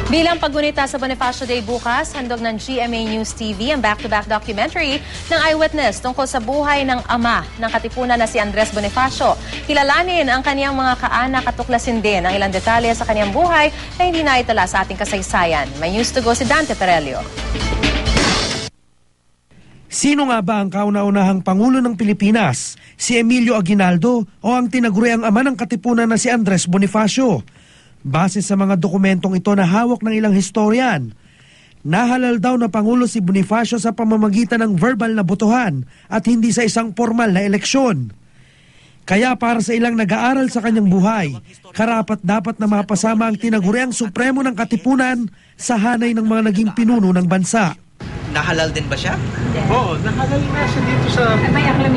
Bilang paggunita sa Bonifacio Day bukas, handog ng GMA News TV ang back-to-back documentary ng Eyewitness tungkol sa buhay ng ama ng Katipunan na si Andres Bonifacio. Kilalanin ang kaniyang mga kaanak at tuklasin din ang ilang detalye sa kaniyang buhay na hindi naitala sa ating kasaysayan. May news to go si Dante Perelio. Sino nga ba ang kauna-unahang Pangulo ng Pilipinas? Si Emilio Aguinaldo o ang tinaguriang ama ng Katipunan na si Andres Bonifacio? Base sa mga dokumentong ito na hawak ng ilang historian, nahalal daw na Pangulo si Bonifacio sa pamamagitan ng verbal na botohan at hindi sa isang formal na eleksyon. Kaya para sa ilang nag-aaral sa kanyang buhay, karapat dapat na mapasama ang tinaguriang Supremo ng Katipunan sa hanay ng mga naging pinuno ng bansa. Nahalal din ba siya? Oo, nahalal nga siya dito sa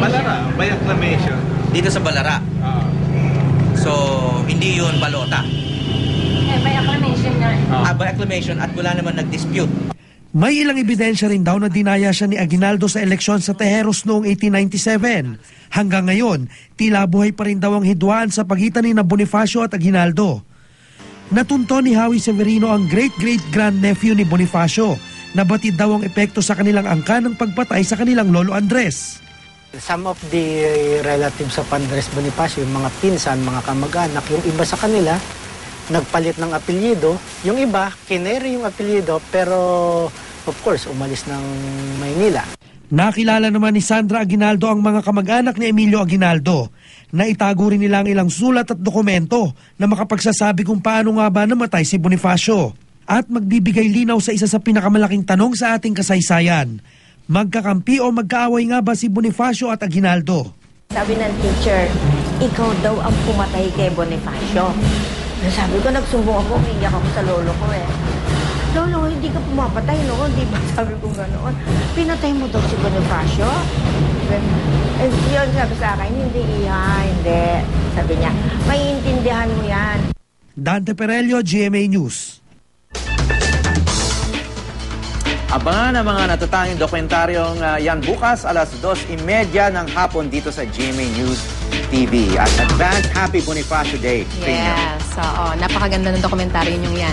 Balara, by acclamation. Dito sa Balara? So, hindi yun balota? By acclamation nga. By acclamation at wala naman nag-dispute. May ilang ebidensya rin daw na dinaya siya ni Aguinaldo sa eleksyon sa Tejeros noong 1897. Hanggang ngayon, tila buhay pa rin daw ang hidwaan sa pagitan ni Bonifacio at Aguinaldo. Natunto ni Howie Severino ang great-great-grandnephew ni Bonifacio na batid daw ang epekto sa kanilang angka ng pagpatay sa kanilang lolo Andres. Some of the relatives of Andres Bonifacio, yung mga pinsan, mga kamag-anak, yung iba sa kanila, nagpalit ng apelyido. Yung iba, kineri yung apelyido, pero of course, umalis ng Maynila. Nakilala naman ni Sandra Aguinaldo ang mga kamag-anak ni Emilio Aguinaldo. Naitago rin nila ang ilang sulat at dokumento na makapagsasabi kung paano nga ba namatay si Bonifacio. At magbibigay linaw sa isa sa pinakamalaking tanong sa ating kasaysayan. Magkakampi o magkaaway nga ba si Bonifacio at Aguinaldo? Sabi ng teacher, ikaw daw ang pumatay kay Bonifacio. Sabi ko, nagsumbong ako, umiiyak ako sa lolo ko eh. Lolo, hindi ka pumapatay noon, di ba? Sabi ko ganoon. Pinatay mo daw si Bonifacio? And yun, sabi sa akin, hindi hindi. Sabi niya, maiintindihan mo yan. Dante Perelio, GMA News. Abangan ang mga natatanging dokumentaryong yan bukas alas 2:30 ng hapon dito sa GMA News TV. At advance Happy Bonifacio Day. Yes, napakaganda ng dokumentaryo nyo yan.